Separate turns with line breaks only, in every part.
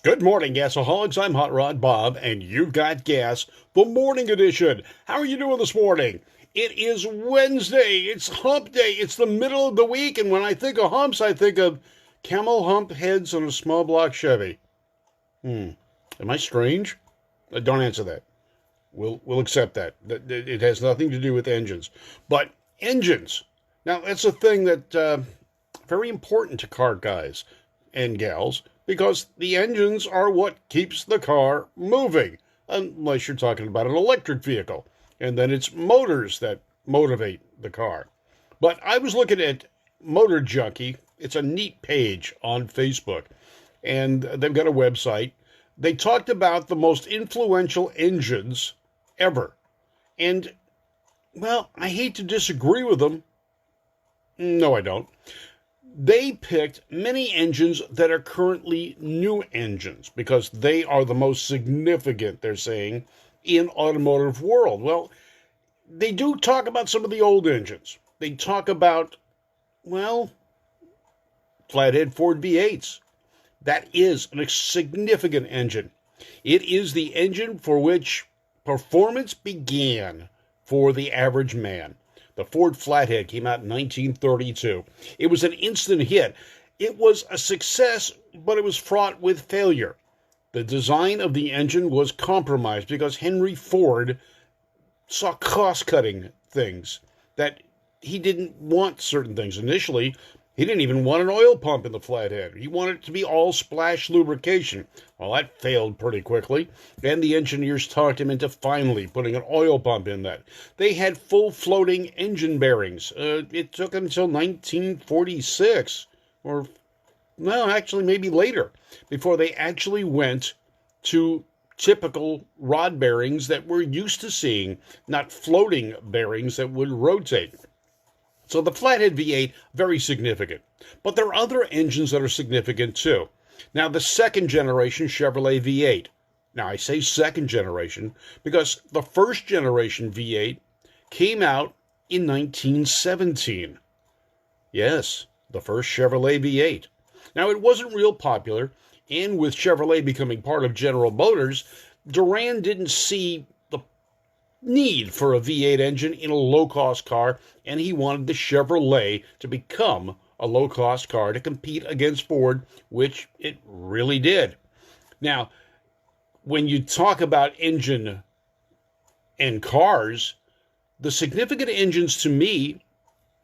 Good morning, Gasaholics. I'm Hot Rod Bob, and you've got gas, the morning edition. How are you doing this morning? It is Wednesday. It's hump day. It's the middle of the week, and when I think of humps, I think of camel hump heads on a small block Chevy. Am I strange? Don't answer that. We'll accept that. It has nothing to do with engines. But engines. Now, that's a thing that very important to car guys and gals because the engines are what keeps the car moving, unless you're talking about an electric vehicle. And then it's motors that motivate the car. But I was looking at Motor Junkie. It's a neat page on Facebook, and they've got a website. They talked about the most influential engines ever. And, well, I hate to disagree with them. No, I don't. They picked many engines that are currently new engines because they are the most significant, they're saying, in automotive world. Well, they do talk about some of the old engines. They talk about, well, flathead Ford V8s. That is a significant engine. It is the engine for which performance began for the average man. The Ford Flathead came out in 1932. It was an instant hit. It was a success, but it was fraught with failure. The design of the engine was compromised because Henry Ford saw cost-cutting things, that he didn't want certain things. Initially, he didn't even want an oil pump in the Flathead. He wanted it to be all splash lubrication. Well, that failed pretty quickly, and the engineers talked him into finally putting an oil pump in that. They had full floating engine bearings. It took until 1946, or, well, actually maybe later, before they actually went to typical rod bearings that we're used to seeing, not floating bearings that would rotate. So the Flathead V8, very significant. But there are other engines that are significant too. Now, the second generation Chevrolet V8. Now, I say second generation because the first generation V8 came out in 1917. Yes, the first Chevrolet V8. Now, it wasn't real popular, and with Chevrolet becoming part of General Motors, Duran didn't see the need for a V8 engine in a low-cost car, and he wanted the Chevrolet to become a low-cost car to compete against Ford, which it really did. Now, when you talk about engine and cars, the significant engines to me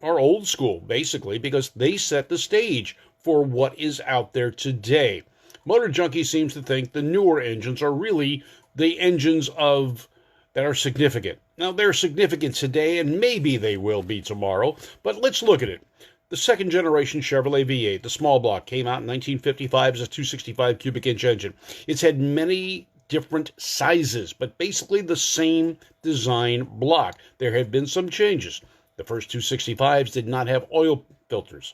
are old school, basically, because they set the stage for what is out there today. Motor Junkie seems to think the newer engines are really the engines that are significant. Now, they're significant today, and maybe they will be tomorrow, but let's look at it. The second generation Chevrolet V8, the small block, came out in 1955 as a 265 cubic inch engine. It's had many different sizes, but basically the same design block. There have been some changes. The first 265s did not have oil filters.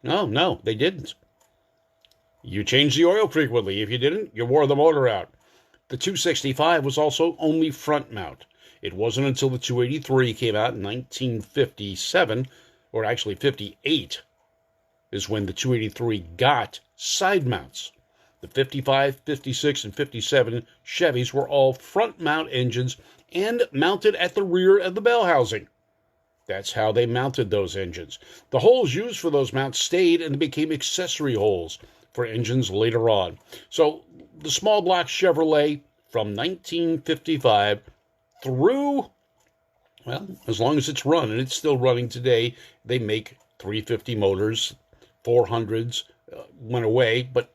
No, they didn't. You changed the oil frequently. If you didn't, you wore the motor out. The 265 was also only front mount. It wasn't until the 283 came out in 1957, or actually 58, is when the 283 got side mounts. The 55, 56, and 57 Chevys were all front mount engines and mounted at the rear of the bell housing. That's how they mounted those engines. The holes used for those mounts stayed and became accessory holes for engines later on. So the small block Chevrolet from 1955 through, well, as long as it's run, and it's still running today. They make 350 motors, 400s went away, but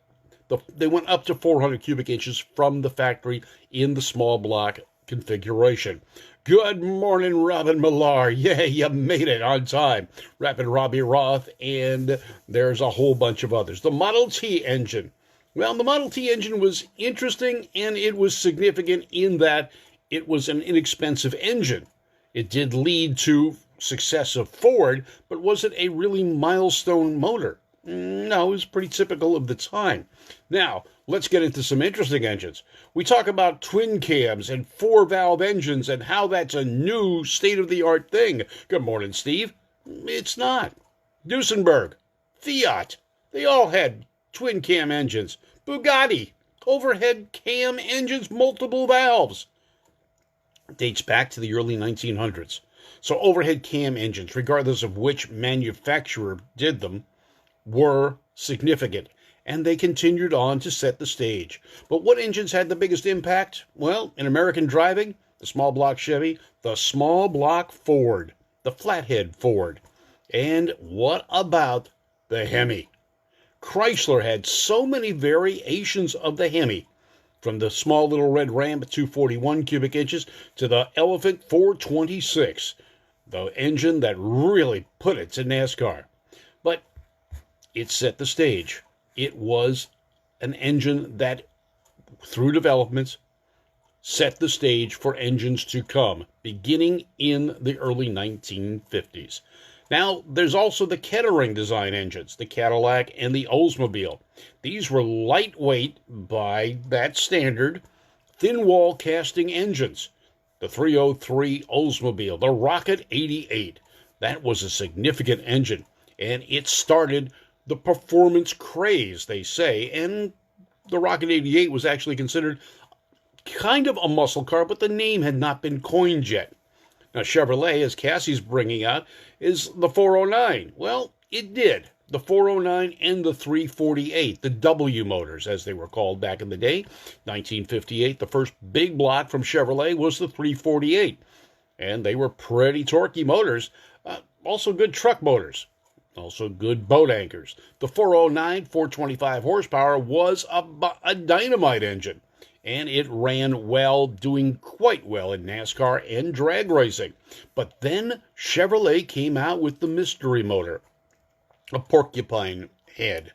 they went up to 400 cubic inches from the factory in the small block configuration. Good morning, Robin Millar. Yeah, you made it on time. Rapid Robbie Roth, and there's a whole bunch of others. The Model T engine. Well, the Model T engine was interesting, and it was significant in that it was an inexpensive engine. It did lead to success of Ford, but was it a really milestone motor? No, it was pretty typical of the time. Now, let's get into some interesting engines. We talk about twin cams and four-valve engines and how that's a new state-of-the-art thing. Good morning, Steve. It's not. Duesenberg, Fiat, they all had twin cam engines. Bugatti, Overhead cam engines, multiple valves. It dates back to the early 1900s. So overhead cam engines, regardless of which manufacturer did them, were significant, and they continued on to set the stage. But what engines had the biggest impact? Well, in American driving, the small block Chevy, the small block Ford, the flathead Ford. And what about the Hemi? Chrysler had so many variations of the Hemi, from the small little red Ram at 241 cubic inches to the Elephant 426, the engine that really put it to NASCAR. But it set the stage. It was an engine that, through developments, set the stage for engines to come, beginning in the early 1950s. Now, there's also the Kettering design engines, the Cadillac and the Oldsmobile. These were lightweight by that standard, thin wall casting engines. The 303 Oldsmobile, the Rocket 88, that was a significant engine, and it started the performance craze, they say, and the Rocket 88 was actually considered kind of a muscle car, but the name had not been coined yet. Now, Chevrolet, as Cassie's bringing out, is the 409. Well, it did. The 409 and the 348, the W motors, as they were called back in the day. 1958, the first big block from Chevrolet was the 348. And they were pretty torquey motors, also good truck motors, also good boat anchors. The 409, 425 horsepower, was a dynamite engine. And it ran well, doing quite well in NASCAR and drag racing. But then Chevrolet came out with the mystery motor, a porcupine head,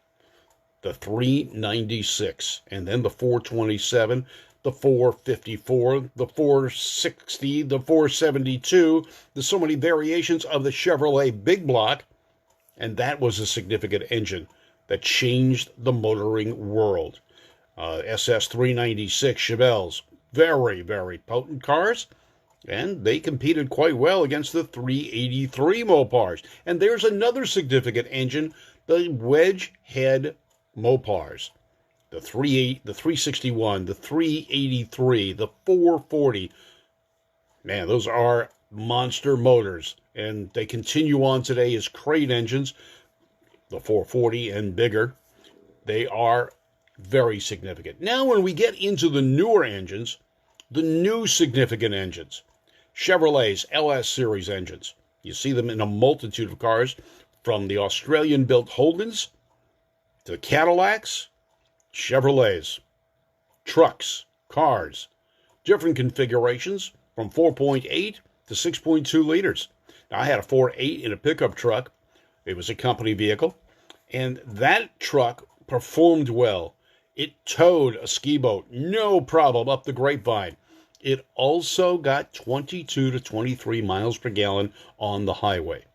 the 396, and then the 427, the 454, the 460, the 472. There's so many variations of the Chevrolet big block, and that was a significant engine that changed the motoring world. SS 396 Chevelles, very, very potent cars, and they competed quite well against the 383 Mopars. And there's another significant engine, the wedge head Mopars, the 361, the 383, the 440. Man, those are monster motors, and they continue on today as crate engines, the 440 and bigger. They are very significant. Now, when we get into the newer engines, the new significant engines, Chevrolet's LS series engines, you see them in a multitude of cars, from the Australian-built Holdens to the Cadillacs, Chevrolets, trucks, cars, different configurations from 4.8 to 6.2 liters. Now, I had a 4.8 in a pickup truck. It was a company vehicle, and that truck performed well. It towed a ski boat, no problem, up the Grapevine. It also got 22 to 23 miles per gallon on the highway.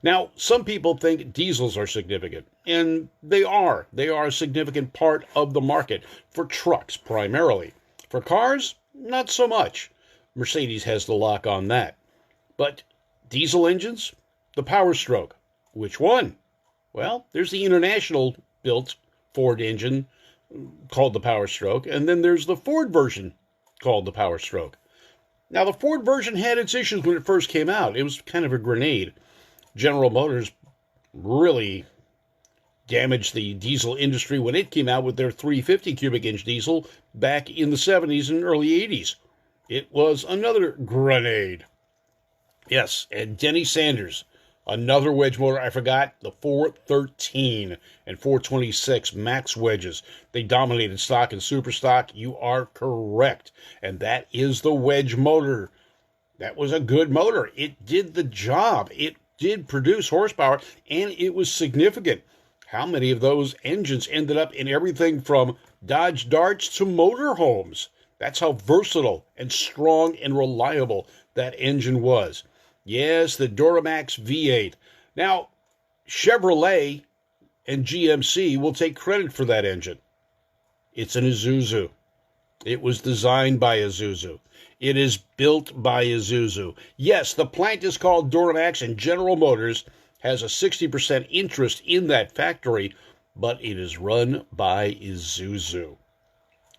Now, some people think diesels are significant, and they are. They are a significant part of the market for trucks, primarily. For cars, not so much. Mercedes has the lock on that. But diesel engines, the Power Stroke. Which one? Well, there's the international-built Ford engine called the Power Stroke, and then there's the Ford version called the Power Stroke. Now, the Ford version had its issues when it first came out. It was kind of a grenade. General Motors really damaged the diesel industry when it came out with their 350 cubic inch diesel back in the 70s and early 80s. It was another grenade. Yes, and Denny Sanders, another wedge motor I forgot, the 413 and 426 max wedges. They dominated stock and super stock. You are correct. And that is the wedge motor. That was a good motor. It did the job. It did produce horsepower, and it was significant. How many of those engines ended up in everything from Dodge Darts to motorhomes? That's how versatile and strong and reliable that engine was. Yes, the Duramax V8. Now, Chevrolet and GMC will take credit for that engine. It's an Isuzu. It was designed by Isuzu. It is built by Isuzu. Yes, the plant is called Duramax, and General Motors has a 60% interest in that factory, but it is run by Isuzu.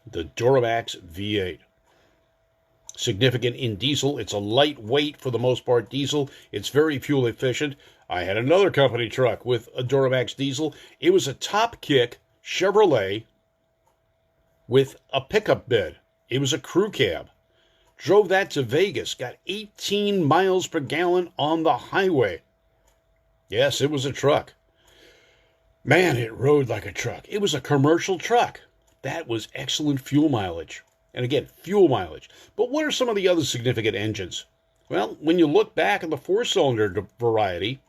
the Duramax V8. Significant in diesel. It's a lightweight, for the most part, diesel. It's very fuel efficient. I had another company truck with a Duramax diesel. It was a top kick Chevrolet with a pickup bed. It was a crew cab. Drove that to Vegas. Got 18 miles per gallon on the highway. Yes, it was a truck. Man, it rode like a truck. It was a commercial truck. That was excellent fuel mileage. And again, fuel mileage. But what are some of the other significant engines? Well, when you look back at the four-cylinder variety,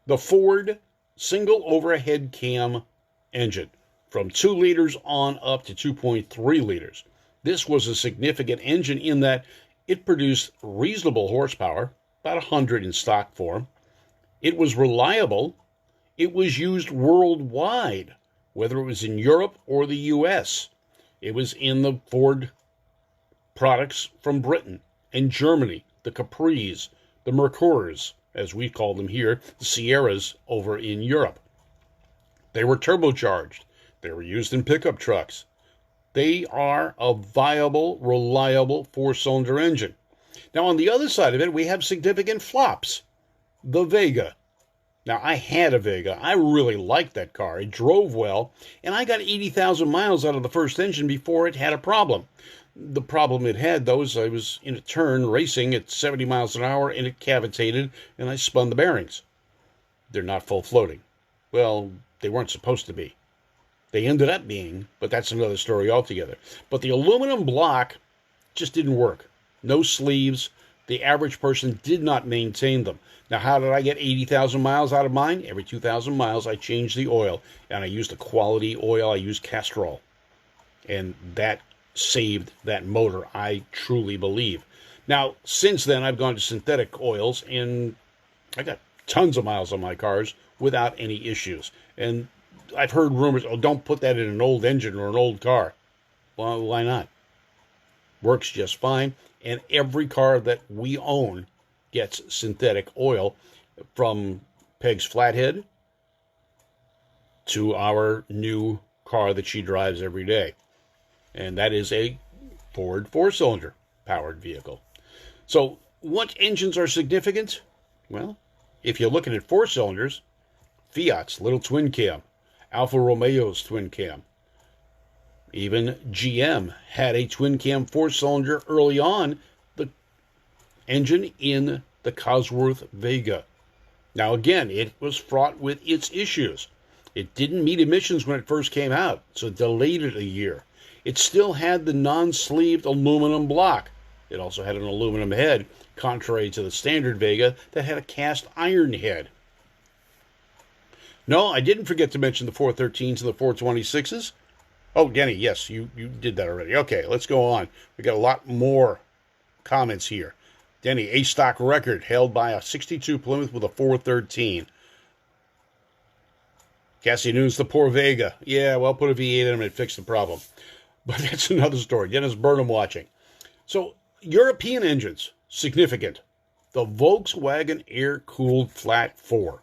the Ford single overhead cam engine, from 2 liters on up to 2.3 liters. This was a significant engine in that it produced reasonable horsepower, about 100 in stock form. It was reliable. It was used worldwide, whether it was in Europe or the U.S. It was in the Ford products from Britain and Germany, the Capris, the Mercurs, as we call them here, the Sierras over in Europe. They were turbocharged. They were used in pickup trucks. They are a viable, reliable 4-cylinder engine. Now, on the other side of it, we have significant flops. The Vega. Now, I had a Vega. I really liked that car. It drove well, and I got 80,000 miles out of the first engine before it had a problem. The problem it had, though, is I was in a turn racing at 70 miles an hour, and it cavitated, and I spun the bearings. They're not full floating. Well, they weren't supposed to be. They ended up being, but that's another story altogether. But the aluminum block just didn't work. No sleeves. The average person did not maintain them. Now, how did I get 80,000 miles out of mine? Every 2,000 miles, I changed the oil, and I used a quality oil. I used Castrol, and that saved that motor, I truly believe. Now, since then, I've gone to synthetic oils, and I got tons of miles on my cars without any issues. And I've heard rumors, oh, don't put that in an old engine or an old car. Well, why not? Works just fine. And every car that we own gets synthetic oil, from Peg's Flathead to our new car that she drives every day. And that is a Ford 4-cylinder powered vehicle. So what engines are significant? Well, if you're looking at 4 cylinders, Fiat's little twin cam, Alfa Romeo's twin cam. Even GM had a twin cam 4-cylinder early on, the engine in the Cosworth Vega. Now again, it was fraught with its issues. It didn't meet emissions when it first came out, so it delayed it a year. It still had the non-sleeved aluminum block. It also had an aluminum head, contrary to the standard Vega that had a cast iron head. No, I didn't forget to mention the 413s and the 426s. Oh, Denny, yes, you did that already. Okay, let's go on. We got a lot more comments here. Denny, a stock record held by a 62 Plymouth with a 413. Cassie Nunes, the poor Vega. Yeah, well, put a V8 in him and fix the problem. But that's another story. Dennis Burnham watching. So, European engines, significant. The Volkswagen air-cooled flat 4.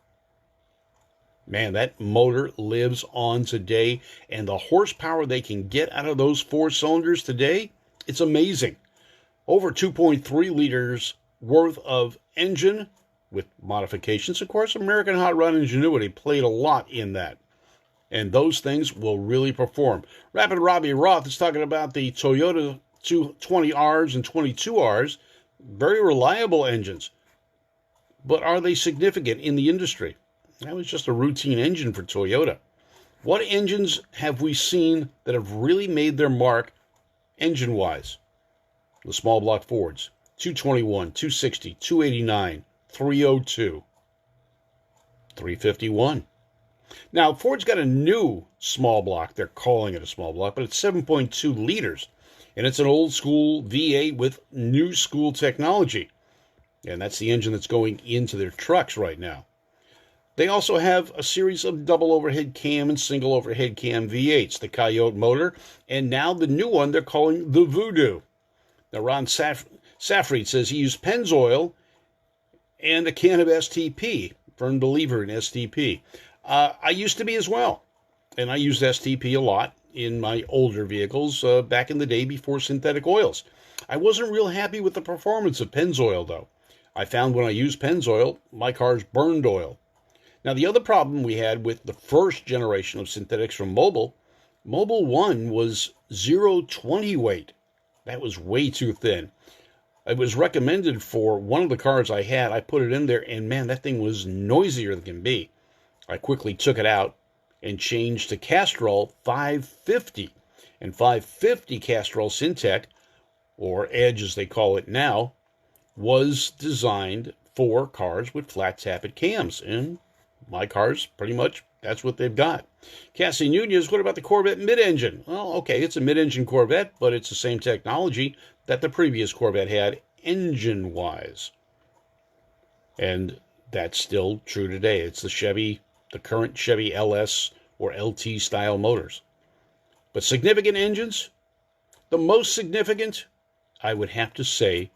Man, that motor lives on today, and the horsepower they can get out of those 4 cylinders today, it's amazing. Over 2.3 liters worth of engine with modifications. Of course, American Hot Rod ingenuity played a lot in that. And those things will really perform. Rapid Robbie Roth is talking about the Toyota 220Rs and 22Rs. Very reliable engines. But are they significant in the industry? That was just a routine engine for Toyota. What engines have we seen that have really made their mark engine-wise? The small block Fords. 221, 260, 289, 302, 351. Now, Ford's got a new small block. They're calling it a small block, but it's 7.2 liters. And it's an old school V8 with new school technology. And that's the engine that's going into their trucks right now. They also have a series of double overhead cam and single overhead cam V8s, the Coyote motor, and now the new one they're calling the Voodoo. Now, Ron Safried says he used Pennzoil and a can of STP. Firm believer in STP. I used to be as well, and I used STP a lot. in my older vehicles back in the day before synthetic oils. I wasn't real happy with the performance of Pennzoil, though. I found when I used Pennzoil, my cars burned oil. Now, the other problem we had with the first generation of synthetics from Mobil, Mobil 1 was 020 weight. That was way too thin. It was recommended for one of the cars I had. I put it in there, and man, that thing was noisier than can be. I quickly took it out and changed to Castrol 550. And 550 Castrol Syntec, or Edge as they call it now, was designed for cars with flat tappet cams. And my cars, pretty much, that's what they've got. Cassie Nunez, what about the Corvette mid-engine? Well, okay, it's a mid-engine Corvette, but it's the same technology that the previous Corvette had engine-wise. And that's still true today. It's the current Chevy LS or LT style motors. But significant engines, the most significant, I would have to say,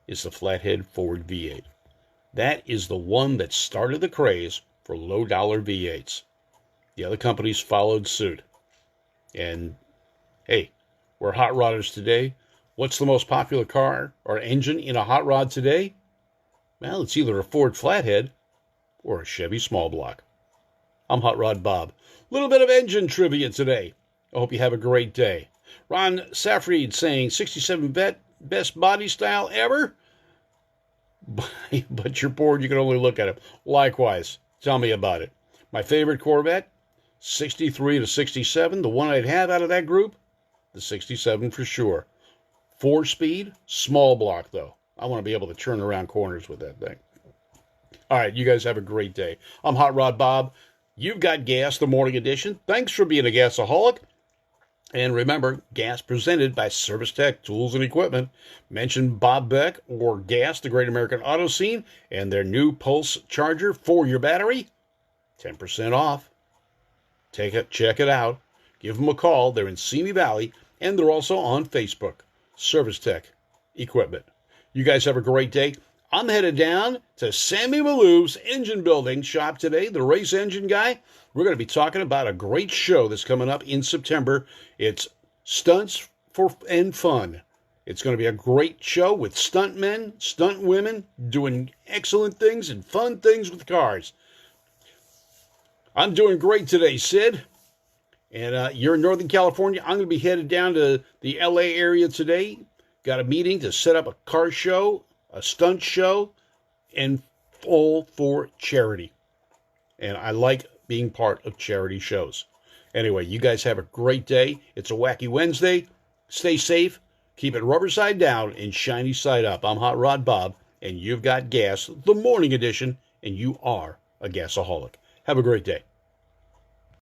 is the flathead Ford V8. That is the one that started the craze for low-dollar V8s. The other companies followed suit. And, hey, we're hot rodders today. What's the most popular car or engine in a hot rod today? Well, it's either a Ford Flathead or a Chevy Small Block. I'm Hot Rod Bob. A little bit of engine trivia today. I hope you have a great day. Ron Safried saying 67 Vet, best body style ever? But you're bored, you can only look at it. Likewise, tell me about it. My favorite Corvette, 63 to 67. The one I'd have out of that group, the 67 for sure. 4-speed, small block though. I want to be able to turn around corners with that thing. All right, you guys have a great day. I'm Hot Rod Bob. You've got Gas, the morning edition. Thanks for being a gasaholic. And remember, Gas presented by Service Tech Tools and Equipment. Mention Bob Beck or Gas, the Great American Auto Scene, and their new Pulse Charger for your battery. 10% off. Check it out. Give them a call. They're in Simi Valley, and they're also on Facebook. Service Tech Equipment. You guys have a great day. I'm headed down to Sammy Malouf's engine building shop today, the race engine guy. We're going to be talking about a great show that's coming up in September. It's Stunts and Fun. It's going to be a great show with stuntmen, stunt women, doing excellent things and fun things with cars. I'm doing great today, Sid. And you're in Northern California. I'm going to be headed down to the LA area today. Got a meeting to set up a car show, a stunt show, and all for charity. And I like being part of charity shows. Anyway, you guys have a great day. It's a wacky Wednesday. Stay safe. Keep it rubber side down and shiny side up. I'm Hot Rod Bob, and you've got Gas, the morning edition, and you are a gasaholic. Have a great day.